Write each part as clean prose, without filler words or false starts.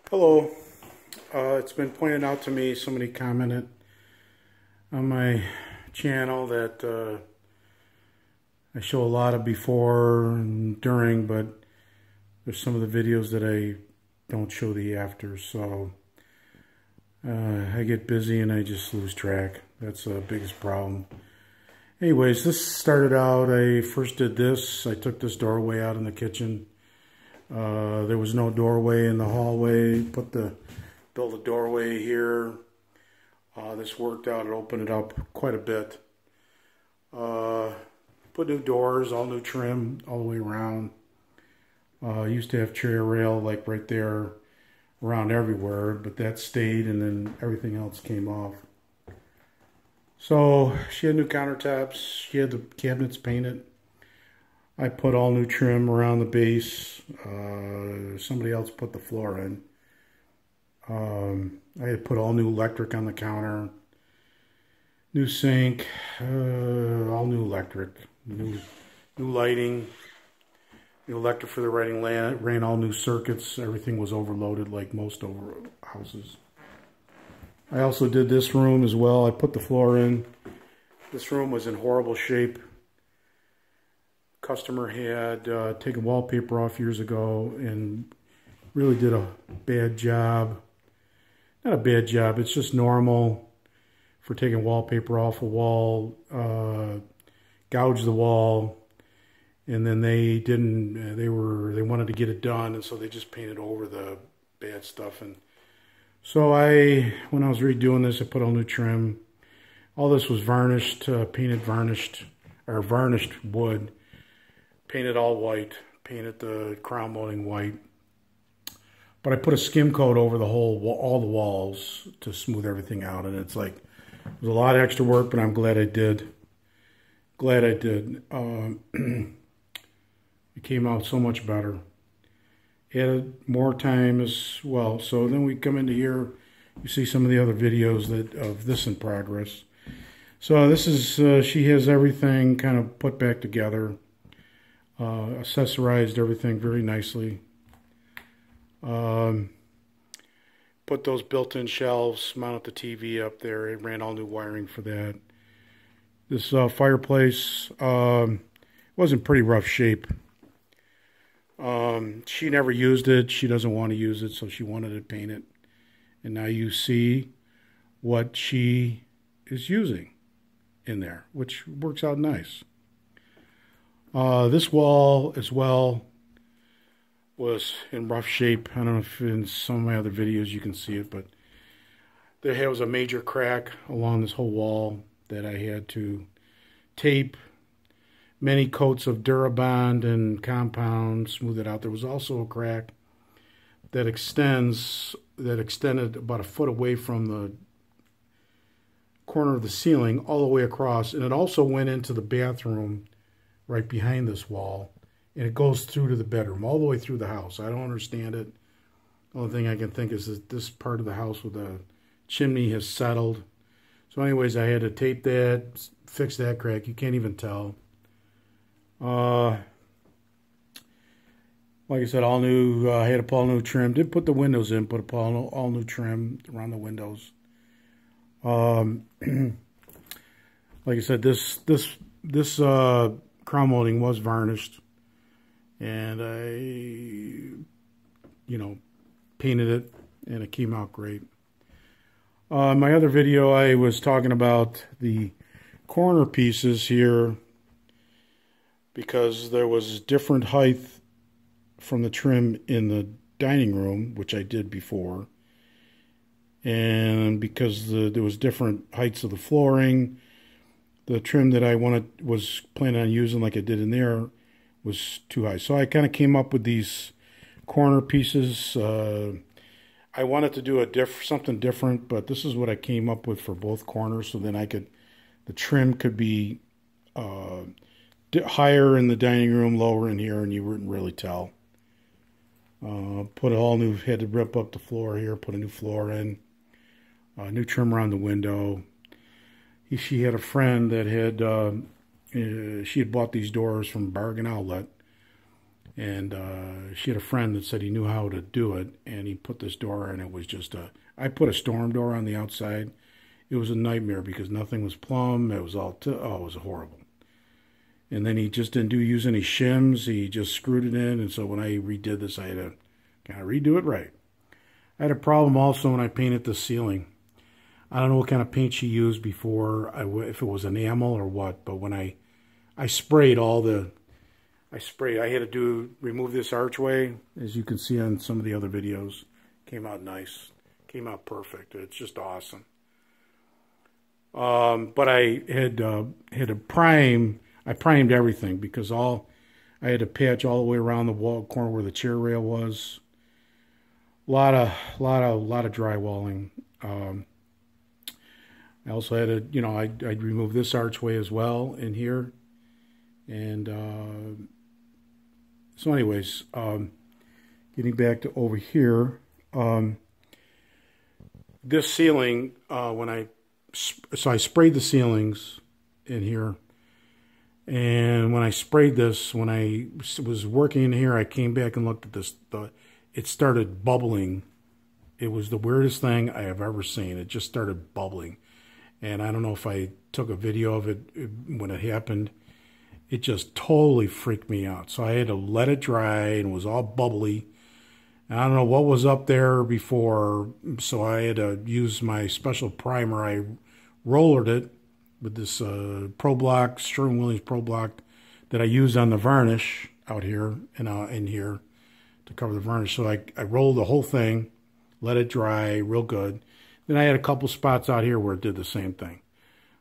Hello. It's been pointed out to me, somebody commented on my channel that I show a lot of before and during, but there's some of the videos that I don't show the after, so I get busy and I just lose track. That's the biggest problem. Anyways, this started out, I first did this. I took this doorway out in the kitchen. There was no doorway in the hallway. Built a doorway here. This worked out. It opened it up quite a bit. Put new doors, all new trim all the way around. Used to have chair rail like right there around everywhere, but that stayed and then everything else came off. So she had new countertops. She had the cabinets painted. I put all new trim around the base. Somebody else put the floor in. I had put all new electric on the counter. New sink. All new electric. New lighting. New electric for the writing. Ran all new circuits. Everything was overloaded like most houses. I also did this room as well. I put the floor in. This room was in horrible shape. Customer had taken wallpaper off years ago and really did a bad job. Not a bad job, it's just normal for taking wallpaper off a wall, gouged the wall, and then they wanted to get it done, and so they just painted over the bad stuff. And so when I was redoing this, I put all new trim. All this was varnished, painted varnished wood. Painted all white, painted the crown molding white. But I put a skim coat over all the walls to smooth everything out. And it's like, it was a lot of extra work, but I'm glad I did. Glad I did. It came out so much better. Added more time as well. So then we come into here, you see some of the other videos of this in progress. So this is, she has everything kind of put back together. Accessorized everything very nicely. Put those built-in shelves, mounted the TV up there. It ran all new wiring for that. This fireplace was in pretty rough shape. She never used it. She doesn't want to use it, so she wanted to paint it. And now you see what she is using in there, which works out nice. This wall as well was in rough shape. I don't know if in some of my other videos you can see it, but there was a major crack along this whole wall that I had to tape many coats of Durabond and compound, smooth it out. There was also a crack that extended about a foot away from the corner of the ceiling all the way across, and it also went into the bathroom right behind this wall, and it goes through to the bedroom, all the way through the house. I don't understand it. The only thing I can think is that this part of the house with the chimney has settled. So anyways, I had to tape that, fix that crack. You can't even tell. Like I said, all new, I had to put all new trim. Did put the windows in, put all new trim around the windows. Like I said, this crown molding was varnished, and I, painted it, and it came out great. My other video, I was talking about the corner pieces here because there was different height from the trim in the dining room, which I did before, and because there was different heights of the flooring. The trim that I was planning on using like I did in there was too high. So I kind of came up with these corner pieces. I wanted to do something different, but this is what I came up with for both corners. So then the trim could be higher in the dining room, lower in here, and you wouldn't really tell. Had to rip up the floor here, put a new floor in, new trim around the window. She had a friend that she had bought these doors from Bargain Outlet, And she had a friend that said he knew how to do it, and he put this door, and it was just I put a storm door on the outside. It was a nightmare because nothing was plumb. It was all, it was horrible. And then he just didn't use any shims. He just screwed it in, and so when I redid this, I had to kind of redo it right. I had a problem also when I painted the ceiling. I don't know what kind of paint she used before, if it was enamel or what, but when I sprayed all the, I had to remove this archway, as you can see on some of the other videos. Came out nice. Came out perfect. It's just awesome. But I had to prime. I primed everything because I had to patch all the way around the wall corner where the chair rail was. A lot of drywalling. I also had to, I'd remove this archway as well in here. And so anyways, getting back to over here, this ceiling, I sprayed the ceilings in here. And when I sprayed this, when I was working in here, I came back and looked at this. It started bubbling. It was the weirdest thing I have ever seen. It just started bubbling. And I don't know if I took a video of it when it happened. It just totally freaked me out. So I had to let it dry, and it was all bubbly. And I don't know what was up there before, so I had to use my special primer. I rollered it with this Pro Block, Sherwin-Williams Pro Block that I used on the varnish out here and in here to cover the varnish. So I rolled the whole thing, let it dry real good. Then I had a couple spots out here where it did the same thing.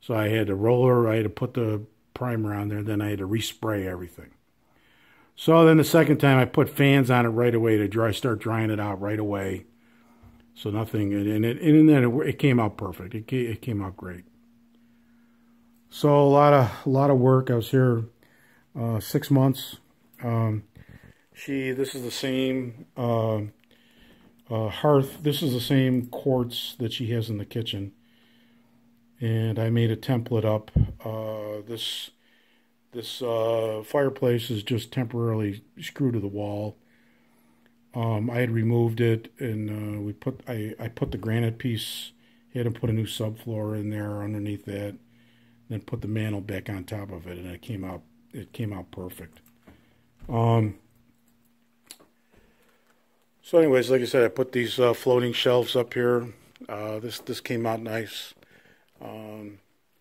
So I had to roller, I had to put the primer on there, then I had to respray everything. So then the second time I put fans on it right away to start drying it out right away. So nothing, and then it came out perfect. It came out great. So a lot of work. I was here 6 months. This is the same hearth. This is the same quartz that she has in the kitchen, and I made a template up. This fireplace is just temporarily screwed to the wall. I had removed it, and I put the granite piece. Had to put a new subfloor in there underneath that. Then put the mantle back on top of it, and it came out perfect. So anyways, like I said, I put these floating shelves up here. This came out nice.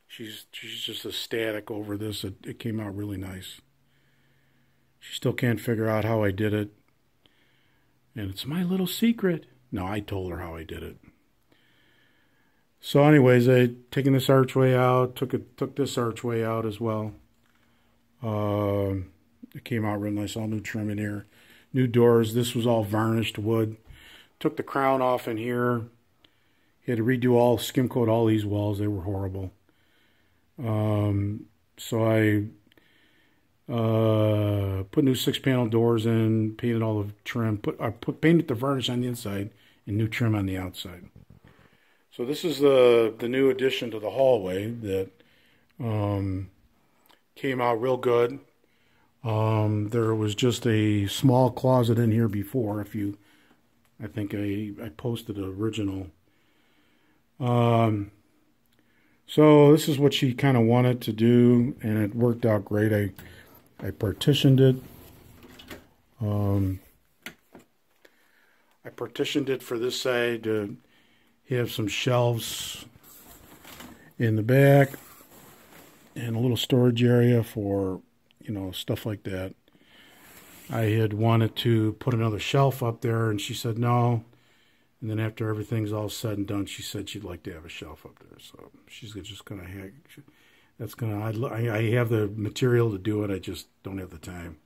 She's just ecstatic over this. It came out really nice. She still can't figure out how I did it, and it's my little secret. No, I told her how I did it. So anyways, I taken this archway out, took this archway out as well. It came out real nice, all new trim in here. New doors. This was all varnished wood. Took the crown off in here. Had to redo skim coat all these walls. They were horrible. So I put new 6-panel doors in, painted all the trim, painted the varnish on the inside and new trim on the outside. So this is the new addition to the hallway that came out real good. There was just a small closet in here before. I think I posted the original. So this is what she kind of wanted to do, and it worked out great. I partitioned it. I partitioned it for this side to have some shelves in the back and a little storage area for, stuff like that. I had wanted to put another shelf up there, and she said no. And then after everything's all said and done, she said she'd like to have a shelf up there. So she's just going to I have the material to do it. I just don't have the time.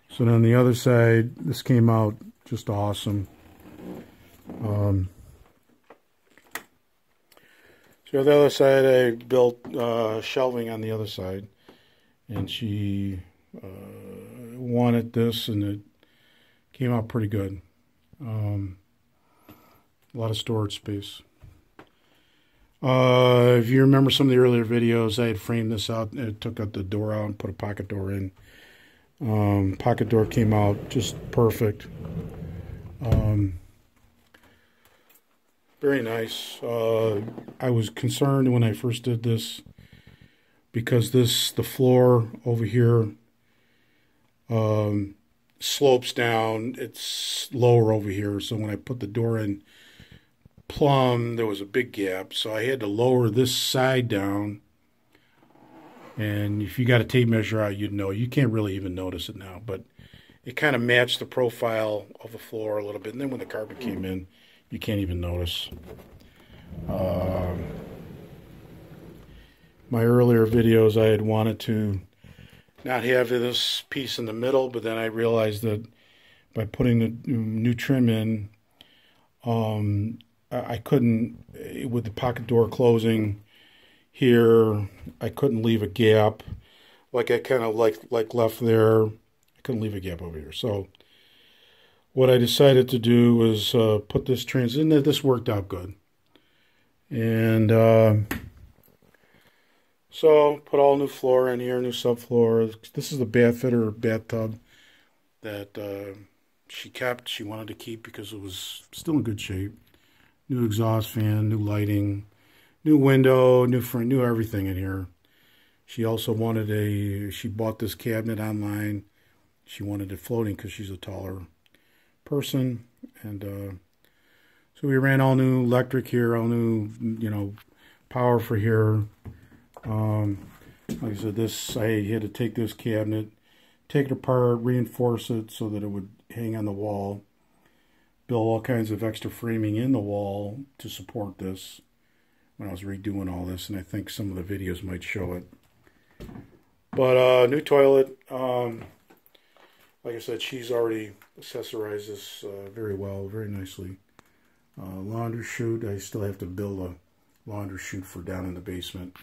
So then on the other side, this came out just awesome. So on the other side, I built shelving on the other side, and she wanted this, and it came out pretty good. A lot of storage space. If you remember some of the earlier videos, I had framed this out and took out the door out and put a pocket door in. Pocket door came out just perfect. Very nice. I was concerned when I first did this because the floor over here slopes down. It's lower over here, so when I put the door in plumb, there was a big gap, so I had to lower this side down. And if you got a tape measure out, you'd know. You can't really even notice it now, but it kind of matched the profile of the floor a little bit. And then when the carpet came in, you can't even notice. My earlier videos, I had wanted to not have this piece in the middle, but then I realized that by putting the new trim in, I couldn't, with the pocket door closing here, I couldn't leave a gap like I kind of like left there. I couldn't leave a gap over here. So what I decided to do was put this in. This worked out good. And so put all new floor in here, new subfloor. This is the bath fitter bathtub that she kept. She wanted to keep because it was still in good shape. New exhaust fan, new lighting, new window, new everything in here. She also wanted she bought this cabinet online. She wanted it floating because she's a taller person. And so we ran all new electric here, all new, power for here. Like I said, I had to take this cabinet, take it apart, reinforce it so that it would hang on the wall. Build all kinds of extra framing in the wall to support this when I was redoing all this, and I think some of the videos might show it. But new toilet. Like I said, she's already accessorized this very well, very nicely. Laundry chute. I still have to build a laundry chute for down in the basement.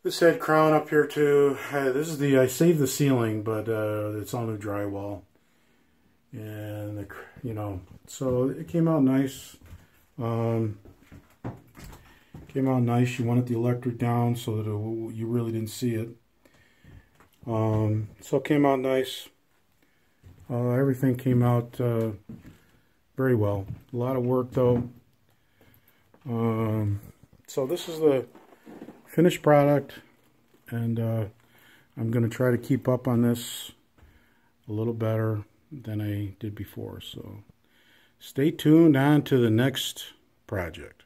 This head crown up here too. This is I saved the ceiling, but it's all new drywall. And so it came out nice. Came out nice. You wanted the electric down so that you really didn't see it. So it came out nice. Everything came out very well. A lot of work though. So this is the finished product, and I'm going to try to keep up on this a little better than I did before. So stay tuned on to the next project.